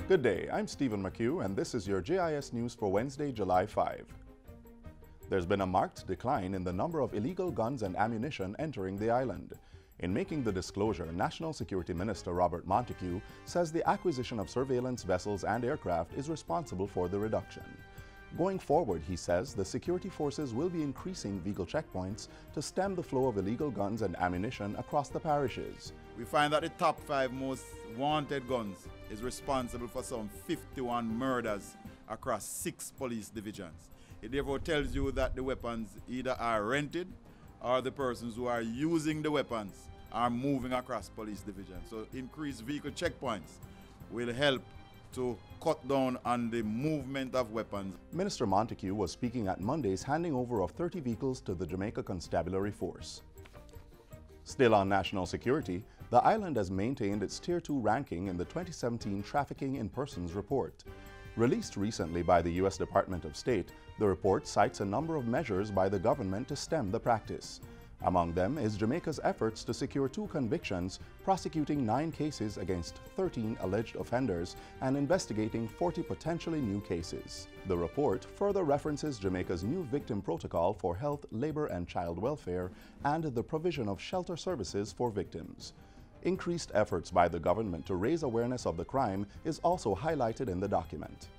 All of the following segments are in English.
Good day, I'm Stephen McHugh, and this is your JIS News for Wednesday, July 5. There's been a marked decline in the number of illegal guns and ammunition entering the island. In making the disclosure, National Security Minister Robert Montego says the acquisition of surveillance vessels and aircraft is responsible for the reduction. Going forward, he says, the security forces will be increasing vehicle checkpoints to stem the flow of illegal guns and ammunition across the parishes. We find that the top 5 most wanted guns is responsible for some 51 murders across 6 police divisions. It therefore tells you that the weapons either are rented or the persons who are using the weapons are moving across police divisions. So increased vehicle checkpoints will help to cut down on the movement of weapons. Minister Montego was speaking at Monday's handing over of 30 vehicles to the Jamaica Constabulary Force. Still on national security, the island has maintained its Tier 2 ranking in the 2017 Trafficking in Persons report. Released recently by the U.S. Department of State, the report cites a number of measures by the government to stem the practice. Among them is Jamaica's efforts to secure 2 convictions, prosecuting 9 cases against 13 alleged offenders and investigating 40 potentially new cases. The report further references Jamaica's new victim protocol for health, labor, and child welfare and the provision of shelter services for victims. Increased efforts by the government to raise awareness of the crime is also highlighted in the document.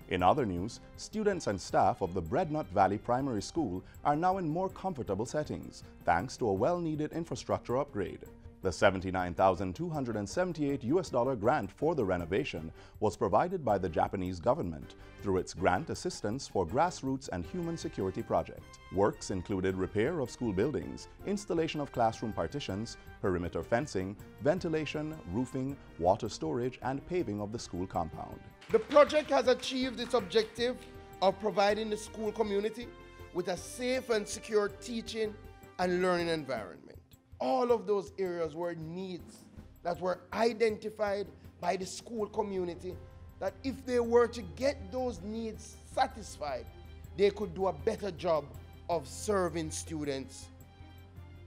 In other news, students and staff of the Breadnut Valley Primary School are now in more comfortable settings, thanks to a well-needed infrastructure upgrade. The $79,278 grant for the renovation was provided by the Japanese government through its grant assistance for grassroots and human security project. Works included repair of school buildings, installation of classroom partitions, perimeter fencing, ventilation, roofing, water storage, and paving of the school compound. The project has achieved its objective of providing the school community with a safe and secure teaching and learning environment. All of those areas were needs that were identified by the school community that if they were to get those needs satisfied, they could do a better job of serving students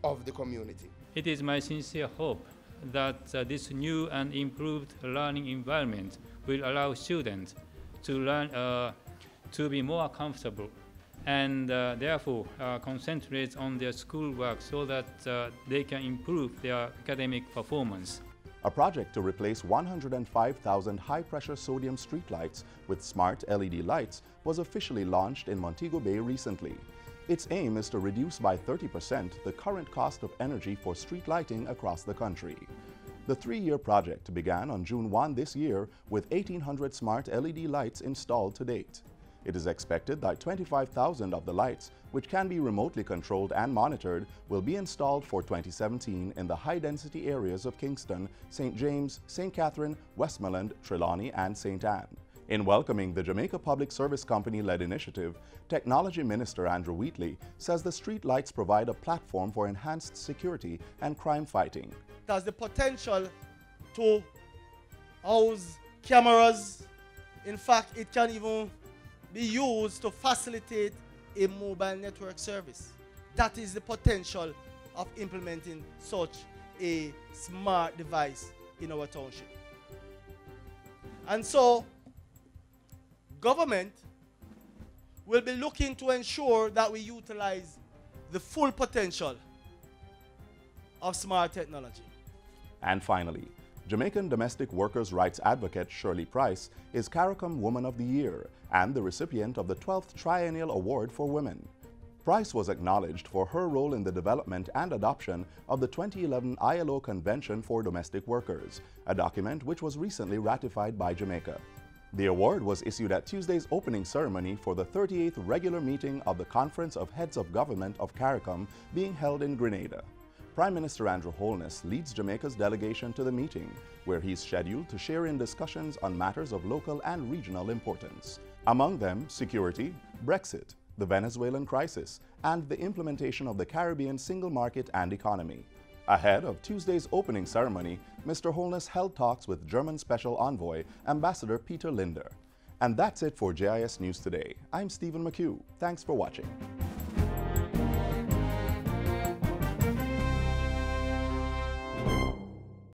of the community. It is my sincere hope that this new and improved learning environment will allow students to learn to be more comfortable and therefore concentrate on their schoolwork so that they can improve their academic performance. A project to replace 105,000 high-pressure sodium streetlights with smart LED lights was officially launched in Montego Bay recently. Its aim is to reduce by 30% the current cost of energy for street lighting across the country. The 3-year project began on June 1 this year with 1,800 smart LED lights installed to date. It is expected that 25,000 of the lights, which can be remotely controlled and monitored, will be installed for 2017 in the high-density areas of Kingston, St. James, St. Catherine, Westmoreland, Trelawney, and St. Anne. In welcoming the Jamaica Public Service Company-led initiative, Technology Minister Andrew Wheatley says the street lights provide a platform for enhanced security and crime fighting. It has the potential to house cameras. In fact, it can even be used to facilitate a mobile network service. That is the potential of implementing such a smart device in our township. And so, government will be looking to ensure that we utilize the full potential of smart technology. And finally, Jamaican domestic workers' rights advocate Shirley Price is CARICOM Woman of the Year and the recipient of the 12th Triennial Award for Women. Price was acknowledged for her role in the development and adoption of the 2011 ILO Convention for Domestic Workers, a document which was recently ratified by Jamaica. The award was issued at Tuesday's opening ceremony for the 38th regular meeting of the Conference of Heads of Government of CARICOM being held in Grenada. Prime Minister Andrew Holness leads Jamaica's delegation to the meeting, where he's scheduled to share in discussions on matters of local and regional importance. Among them, security, Brexit, the Venezuelan crisis, and the implementation of the Caribbean single market and economy. Ahead of Tuesday's opening ceremony, Mr. Holness held talks with German Special Envoy, Ambassador Peter Linder. And that's it for JIS News Today. I'm Stephen McHugh. Thanks for watching.